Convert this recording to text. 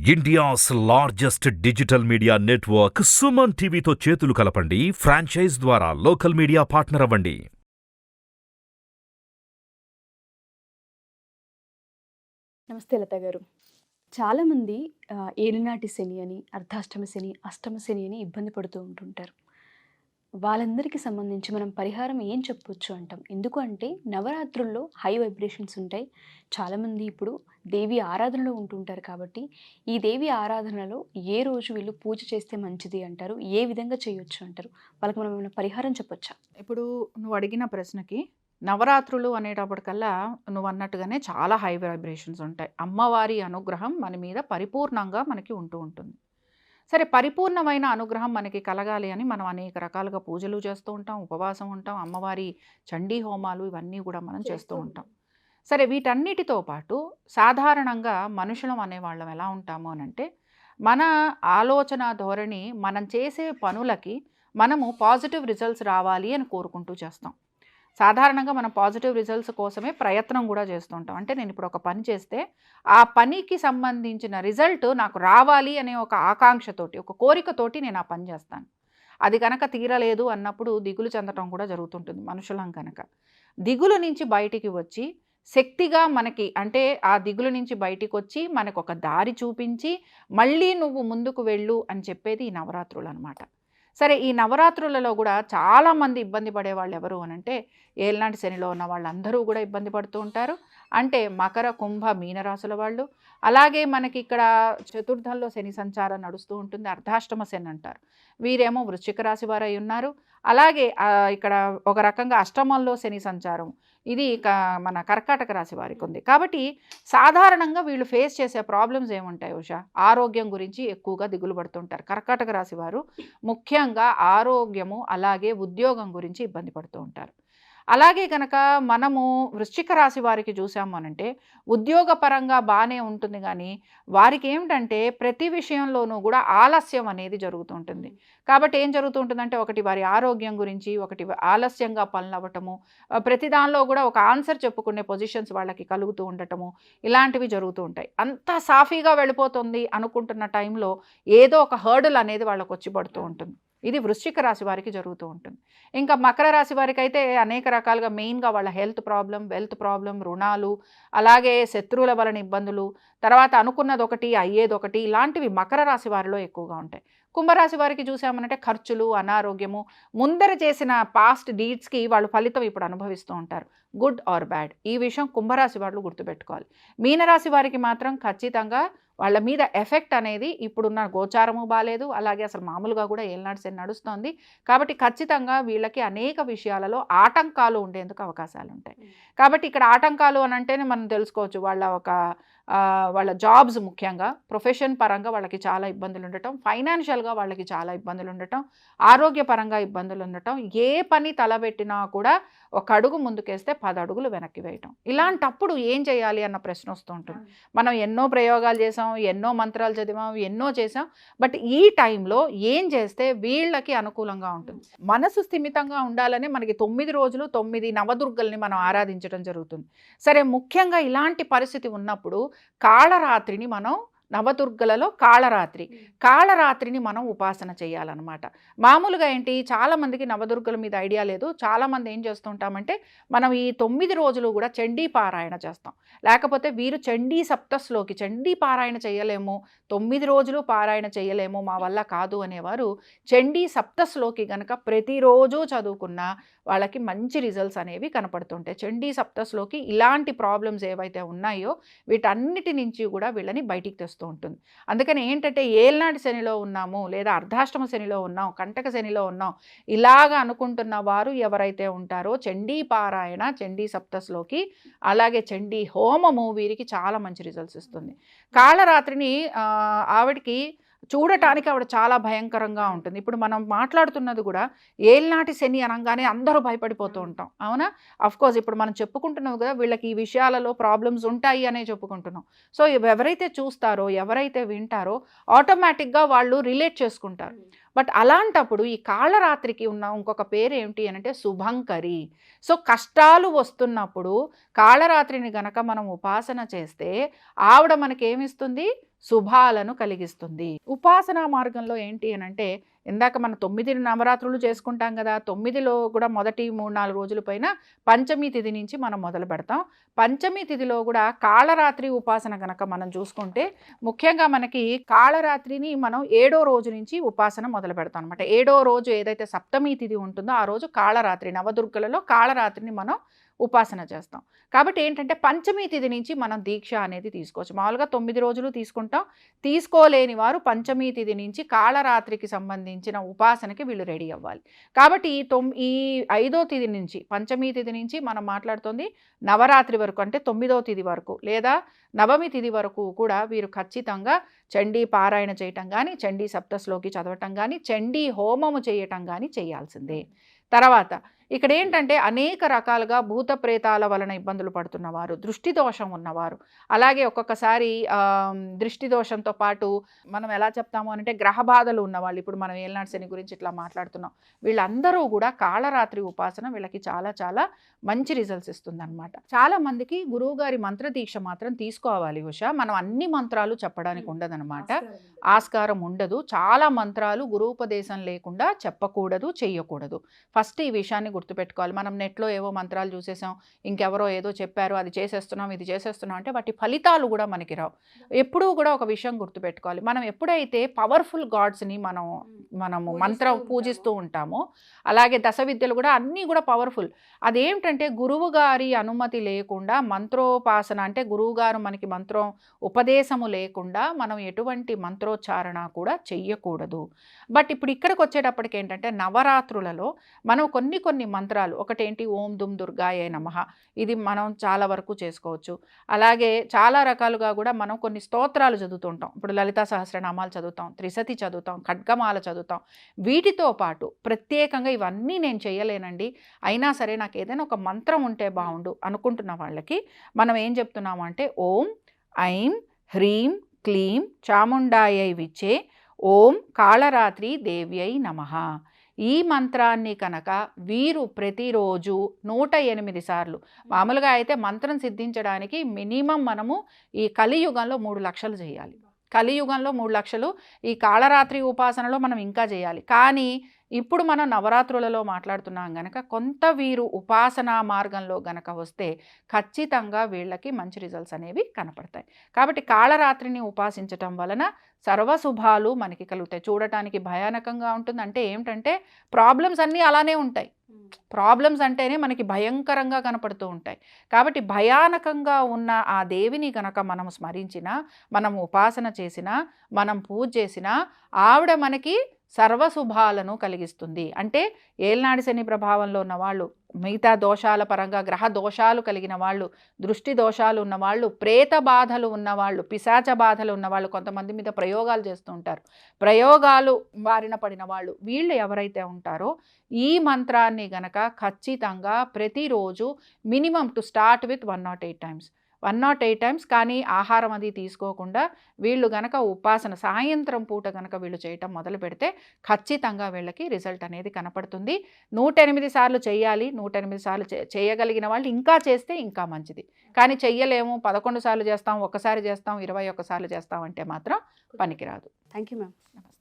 India's largest digital media network Suman టీవీతో చేతులు కలపండి. ఫ్రాంచైజ్ ద్వారా లోకల్ మీడియా పార్ట్నర్ అవ్వండి. నమస్తే లత గారు. చాలామంది ఏలినాటి శని అని, అర్ధాష్టమ శని, అష్టమ శని అని ఇబ్బంది పడుతూ ఉంటుంటారు. వాళ్ళందరికీ సంబంధించి మనం పరిహారం ఏం చెప్పొచ్చు అంటాం. ఎందుకు అంటే నవరాత్రుల్లో హై వైబ్రేషన్స్ ఉంటాయి. చాలామంది ఇప్పుడు దేవి ఆరాధనలో ఉంటుంటారు కాబట్టి ఈ దేవి ఆరాధనలో ఏ రోజు వీళ్ళు పూజ చేస్తే మంచిది అంటారు, ఏ విధంగా చేయొచ్చు అంటారు, వాళ్ళకి మనం ఏమైనా పరిహారం చెప్పొచ్చా? ఇప్పుడు నువ్వు అడిగిన ప్రశ్నకి నవరాత్రులు అనేటప్పటికల్లా నువ్వు అన్నట్టుగానే చాలా హై వైబ్రేషన్స్ ఉంటాయి. అమ్మవారి అనుగ్రహం మన మీద పరిపూర్ణంగా మనకి ఉంటూ ఉంటుంది. సరే, పరిపూర్ణమైన అనుగ్రహం మనకి కలగాలి అని మనం అనేక రకాలుగా పూజలు చేస్తూ ఉంటాం, ఉపవాసం ఉంటాం, అమ్మవారి చండీ హోమాలు ఇవన్నీ కూడా మనం చేస్తూ ఉంటాం. సరే, వీటన్నిటితో పాటు సాధారణంగా మనుషులం అనేవాళ్ళం ఎలా ఉంటాము అని అంటే, మన ఆలోచన ధోరణి మనం చేసే పనులకి మనము పాజిటివ్ రిజల్ట్స్ రావాలి అని కోరుకుంటూ చేస్తాం. సాధారణంగా మనం పాజిటివ్ రిజల్ట్స్ కోసమే ప్రయత్నం కూడా చేస్తూ ఉంటాం. అంటే నేను ఇప్పుడు ఒక పని చేస్తే ఆ పనికి సంబంధించిన రిజల్ట్ నాకు రావాలి అనే ఒక ఆకాంక్షతోటి, ఒక కోరికతోటి నేను ఆ పని చేస్తాను. అది కనుక తీరలేదు అన్నప్పుడు దిగులు చెందటం కూడా జరుగుతుంటుంది మనుషులం కనుక. దిగులు నుంచి బయటికి వచ్చి శక్తిగా మనకి, అంటే ఆ దిగులు నుంచి బయటికి వచ్చి మనకు ఒక దారి చూపించి మళ్ళీ నువ్వు ముందుకు వెళ్ళు అని చెప్పేది ఈ నవరాత్రులు అనమాట. సరే, ఈ నవరాత్రులలో కూడా చాలామంది ఇబ్బంది పడేవాళ్ళు ఎవరు అని అంటే, ఏలినాటి శనిలో ఉన్న వాళ్ళందరూ కూడా ఇబ్బంది పడుతూ ఉంటారు. అంటే మకర, కుంభ, మీనరాశుల వాళ్ళు. అలాగే మనకి ఇక్కడ చతుర్థంలో శని సంచారం నడుస్తూ ఉంటుంది, అర్ధాష్టమ శని అంటారు. వీరేమో వృశ్చిక రాశి వారు అయి ఉన్నారు. అలాగే ఇక్కడ ఒక రకంగా అష్టమంలో శని సంచారం, ఇది మన కర్కాటక రాశి వారికి ఉంది. కాబట్టి సాధారణంగా వీళ్ళు ఫేస్ చేసే ప్రాబ్లమ్స్ ఏముంటాయి ఉషా? ఆరోగ్యం గురించి ఎక్కువగా దిగులు పడుతుంటారు. కర్కాటక రాశి వారు ముఖ్యంగా ఆరోగ్యము అలాగే ఉద్యోగం గురించి ఇబ్బంది పడుతూ ఉంటారు. అలాగే కనుక మనము వృశ్చిక రాశి వారికి చూసాము అనంటే, ఉద్యోగపరంగా బాగానే ఉంటుంది, కానీ వారికి ఏమిటంటే ప్రతి విషయంలోనూ కూడా ఆలస్యం అనేది జరుగుతూ ఉంటుంది. కాబట్టి ఏం జరుగుతూ ఉంటుందంటే, ఒకటి వారి ఆరోగ్యం గురించి, ఒకటి ఆలస్యంగా పనులు అవ్వటము, ప్రతి దానిలో కూడా ఒక ఆన్సర్ చెప్పుకునే పొజిషన్స్ వాళ్ళకి కలుగుతూ ఉండటము, ఇలాంటివి జరుగుతూ ఉంటాయి. అంతా సాఫీగా వెళ్ళిపోతుంది అనుకుంటున్న టైంలో ఏదో ఒక హర్డల్ అనేది వాళ్ళకు వచ్చి పడుతూ ఉంటుంది. ఇది వృశ్చిక రాశి వారికి జరుగుతూ ఉంటుంది. ఇంకా మకర రాశి వారికి అయితే అనేక రకాలుగా, మెయిన్గా వాళ్ళ హెల్త్ ప్రాబ్లం, వెల్త్ ప్రాబ్లం, రుణాలు, అలాగే శత్రువుల వలన ఇబ్బందులు, తర్వాత అనుకున్నది ఒకటి అయ్యేది ఒకటి, ఇలాంటివి మకర రాశి వారిలో ఎక్కువగా ఉంటాయి. కుంభరాశి వారికి చూసామనంటే ఖర్చులు, అనారోగ్యము, ముందర చేసిన పాస్ట్ డీడ్స్కి వాళ్ళు ఫలితం ఇప్పుడు అనుభవిస్తూ ఉంటారు, గుడ్ ఆర్ బ్యాడ్. ఈ విషయం కుంభరాశి వాళ్ళు గుర్తుపెట్టుకోవాలి. మీనరాశి వారికి మాత్రం ఖచ్చితంగా వాళ్ళ మీద ఎఫెక్ట్ అనేది ఇప్పుడున్న గోచారము బాగాలేదు, అలాగే అసలు మామూలుగా కూడా ఏలినాటి శని నడుస్తోంది. కాబట్టి ఖచ్చితంగా వీళ్ళకి అనేక విషయాలలో ఆటంకాలు ఉండేందుకు అవకాశాలు ఉంటాయి. కాబట్టి ఇక్కడ ఆటంకాలు అని అంటేనే మనం తెలుసుకోవచ్చు, వాళ్ళ జాబ్స్, ముఖ్యంగా ప్రొఫెషన్ పరంగా వాళ్ళకి చాలా ఇబ్బందులు ఉండటం, ఫైనాన్షియల్గా వాళ్ళకి చాలా ఇబ్బందులు ఉండటం, ఆరోగ్యపరంగా ఇబ్బందులు ఉండటం, ఏ పని తలబెట్టినా కూడా ఒక అడుగు ముందుకేస్తే 10 అడుగులు వెనక్కి వేయటం. ఇలాంటప్పుడు ఏం చేయాలి అన్న ప్రశ్న వస్తూ ఉంటుంది. మనం ఎన్నో ప్రయోగాలు చేసాం, ఎన్నో మంత్రాలు చదివాం, ఎన్నో చేసాం, బట్ ఈ టైంలో ఏం చేస్తే వీళ్ళకి అనుకూలంగా ఉంటుంది? మనసు స్థిమితంగా ఉండాలని మనకి 9 రోజులు 9 నవదుర్గల్ని మనం ఆరాధించడం జరుగుతుంది. సరే, ముఖ్యంగా ఇలాంటి పరిస్థితి ఉన్నప్పుడు కాళరాత్రిని మనం, నవదుర్గలలో కాళరాత్రిని మనం ఉపాసన చేయాలన్నమాట. మామూలుగా ఏంటి, చాలామందికి నవదుర్గల మీద ఐడియా లేదు. చాలామంది ఏం చేస్తుంటామంటే, మనం ఈ 9 రోజులు కూడా చండీ పారాయణ చేస్తాం. లేకపోతే వీరు చండీ సప్తశ్లోకి, చండీ పారాయణ చేయలేము, 9 రోజులు పారాయణ చేయలేము, మా వల్ల కాదు అనేవారు చండీ సప్తశ్లోకి గనక ప్రతిరోజు చదువుకున్న వాళ్ళకి మంచి రిజల్ట్స్ అనేవి కనపడుతుంటాయి. చండీ సప్తశ్లోకి ఇలాంటి ప్రాబ్లమ్స్ ఏవైతే ఉన్నాయో వీటన్నిటి నుంచి కూడా వీళ్ళని బయటికి తెస్తుంది. అందుకని ఏంటంటే, ఏలినాటి శనిలో ఉన్నాము, లేదా అర్ధాష్టమ శనిలో ఉన్నాం, కంటక శనిలో ఉన్నాం, ఇలాగ అనుకుంటున్న వారు ఎవరైతే ఉంటారో చండీ పారాయణ, చండీ సప్తశ్లోకి, అలాగే చండీ హోమము వీరికి చాలా మంచి రిజల్ట్స్ ఇస్తుంది. కాళరాత్రిని ఆవిడికి చూడటానికి ఆవిడ చాలా భయంకరంగా ఉంటుంది. ఇప్పుడు మనం మాట్లాడుతున్నది కూడా ఏలినాటి శని అనగానే అందరూ భయపడిపోతూ ఉంటాం, అవునా? అఫ్కోర్స్ ఇప్పుడు మనం చెప్పుకుంటున్నాం కదా, వీళ్ళకి ఈ విషయాలలో ప్రాబ్లమ్స్ ఉంటాయి అనే చెప్పుకుంటున్నాం. సో ఎవరైతే చూస్తారో, ఎవరైతే వింటారో ఆటోమేటిక్గా వాళ్ళు రిలేట్ చేసుకుంటారు. బట్ అలాంటప్పుడు ఈ కాళరాత్రికి ఉన్న ఇంకొక పేరు ఏమిటి అంటే శుభంకరి. సో కష్టాలు వస్తున్నప్పుడు కాళరాత్రిని గనక మనం ఉపాసన చేస్తే ఆవిడ మనకేమిస్తుంది? శుభాలను కలిగిస్తుంది. ఉపాసనా మార్గంలో ఏంటి అని అంటే, ఇందాక మనం 9 నవరాత్రులు చేసుకుంటాం కదా, 9లో కూడా మొదటి 3-4 రోజుల పైన పంచమి తిథి నుంచి మనం మొదలు పెడతాం. పంచమి తిథిలో కూడా కాళరాత్రి ఉపాసన కనుక మనం చూసుకుంటే, ముఖ్యంగా మనకి కాళరాత్రిని మనం 7వ రోజు నుంచి ఉపాసన మొదలు పెడతాం అనమాట. 7వ రోజు ఏదైతే సప్తమి తిథి ఉంటుందో ఆ రోజు కాళరాత్రి, నవదుర్గలలో కాళరాత్రిని మనం ఉపాసన చేస్తాం. కాబట్టి ఏంటంటే పంచమి తిథి నుంచి మనం దీక్ష అనేది తీసుకోవచ్చు. మామూలుగా 9 రోజులు తీసుకుంటాం. తీసుకోలేని వారు పంచమి తిథి నుంచి కాళరాత్రికి సంబంధించిన ఉపాసనకి వీళ్ళు రెడీ అవ్వాలి. కాబట్టి ఈ 5వ తిథి నుంచి, పంచమి తిథి నుంచి మనం మాట్లాడుతుంది నవరాత్రి వరకు, అంటే 9వ తిథి వరకు లేదా నవమి తిథి వరకు కూడా వీరు ఖచ్చితంగా చండీ పారాయణ చేయటం కానీ, చండీ సప్తశ్లోకి చదవటం కానీ, చండీ హోమము చేయటం కానీ చేయాల్సిందే. తర్వాత ఇక్కడ ఏంటంటే అనేక రకాలుగా భూత ప్రేతాల వలన ఇబ్బందులు పడుతున్నవారు, దృష్టి దోషం ఉన్నవారు, అలాగే ఒక్కొక్కసారి దృష్టి దోషంతో పాటు మనం ఎలా చెప్తాము అంటే గ్రహ బాధలు ఉన్నవాళ్ళు, ఇప్పుడు మనం ఏలినాటి శని గురించి ఇట్లా మాట్లాడుతున్నాం, వీళ్ళందరూ కూడా కాళరాత్రి ఉపాసన వీళ్ళకి చాలా చాలా మంచి రిజల్ట్స్ ఇస్తుందన్నమాట. చాలా మందికి గురువు గారి మంత్ర దీక్ష మాత్రం తీసుకోవాలి ఉష. మనం అన్ని మంత్రాలు చెప్పడానికి ఉండదన్నమాట, ఆస్కారం ఉండదు. చాలా మంత్రాలు గురూపదేశం లేకుండా చెప్పకూడదు, చెయ్యకూడదు. ఫస్ట్ ఈ విషయాన్ని గుర్తుపెట్టుకోవాలి. మనం నెట్లో ఏవో మంత్రాలు చూసేసాం, ఇంకెవరో ఏదో చెప్పారు, అది చేసేస్తున్నాం, ఇది చేసేస్తున్నాం అంటే వాటి ఫలితాలు కూడా మనకి రావు. ఎప్పుడూ కూడా ఒక విషయం గుర్తుపెట్టుకోవాలి, మనం ఎప్పుడైతే పవర్ఫుల్ గాడ్స్ని మనము మంత్రం పూజిస్తూ ఉంటామో, అలాగే దశ విద్యలు కూడా అన్నీ కూడా పవర్ఫుల్. అదేమిటంటే గురువు గారి అనుమతి లేకుండా మంత్రోపాసన, అంటే గురువు గారు మనకి మంత్రం ఉపదేశము లేకుండా మనం ఎటువంటి మంత్రోచ్చారణ కూడా చెయ్యకూడదు. బట్ ఇప్పుడు ఇక్కడికి వచ్చేటప్పటికి ఏంటంటే నవరాత్రులలో మనం కొన్ని మంత్రాలు, ఒకటేంటి ఓం దుమ్ దుర్గాయ నమః, ఇది మనం చాలా వరకు చేసుకోవచ్చు. అలాగే చాలా రకాలుగా కూడా మనం కొన్ని స్తోత్రాలు చదువుతుంటాం. ఇప్పుడు లలితా సహస్రనామాలు చదువుతాం, త్రిశతి చదువుతాం, ఖడ్గమాల చదువుతాం. వీటితో పాటు ప్రత్యేకంగా ఇవన్నీ నేను చేయలేనండి, అయినా సరే నాకు ఏదైనా ఒక మంత్రం ఉంటే బాగుండు అనుకుంటున్న వాళ్ళకి మనం ఏం చెప్తున్నాము అంటే ఓం ఐం హ్రీం క్లీం చాముండాయై విచ్చే ఓం కాళరాత్రి దేవ్యై నమః. ఈ మంత్రాన్ని కనుక వీరు ప్రతిరోజు 108 సార్లు, మామూలుగా అయితే మంత్రం సిద్ధించడానికి మినిమం మనము ఈ కలియుగంలో 3 లక్షలు చేయాలి. కలియుగంలో 3 లక్షలు, ఈ కాళరాత్రి ఉపాసనలో మనం ఇంకా చేయాలి. కానీ ఇప్పుడు మనం నవరాత్రులలో మాట్లాడుతున్నాం గనక కొంత వీరు ఉపాసనా మార్గంలో గనక వస్తే ఖచ్చితంగా వీళ్ళకి మంచి రిజల్ట్స్ అనేవి కనపడతాయి. కాబట్టి కాళరాత్రిని ఉపాసించటం వలన సర్వశుభాలు మనకి కలుగుతాయి. చూడటానికి భయానకంగా ఉంటుంది, అంటే ఏమిటంటే ప్రాబ్లమ్స్ అన్నీ అలానే ఉంటాయి. ప్రాబ్లమ్స్ అంటేనే మనకి భయంకరంగా కనపడుతూ ఉంటాయి. కాబట్టి భయానకంగా ఉన్న ఆ దేవిని గనక మనం స్మరించినా, మనం ఉపాసన చేసినా, మనం పూజ చేసినా ఆవిడ మనకి సర్వశుభాలను కలిగిస్తుంది. అంటే ఏలినాటి శని ప్రభావంలో ఉన్నవాళ్ళు, మిగతా దోషాల పరంగా గ్రహ దోషాలు కలిగిన వాళ్ళు, దృష్టి దోషాలు ఉన్నవాళ్ళు, ప్రేత బాధలు ఉన్నవాళ్ళు, పిశాచ బాధలు ఉన్నవాళ్ళు, కొంతమంది మీద ప్రయోగాలు చేస్తూ ఉంటారు, ప్రయోగాలు బారిన పడిన వాళ్ళు, వీళ్ళు ఎవరైతే ఉంటారో ఈ మంత్రాన్ని గనక ఖచ్చితంగా ప్రతిరోజు minimum to start with 108 times 108 times, కానీ ఆహారం అది తీసుకోకుండా వీళ్ళు గనక ఉపాసన సాయంత్రం పూట గనక వీళ్ళు చేయటం మొదలు పెడితే ఖచ్చితంగా వీళ్ళకి రిజల్ట్ అనేది కనపడుతుంది. 108 సార్లు చేయాలి. 108 సార్లు చేయగలిగిన వాళ్ళు ఇంకా చేస్తే ఇంకా మంచిది. కానీ చెయ్యలేము, 11 సార్లు చేస్తాం, ఒకసారి చేస్తాం, 21 సార్లు చేస్తాం అంటే మాత్రం పనికిరాదు. Thank you ma'am. నమస్తే.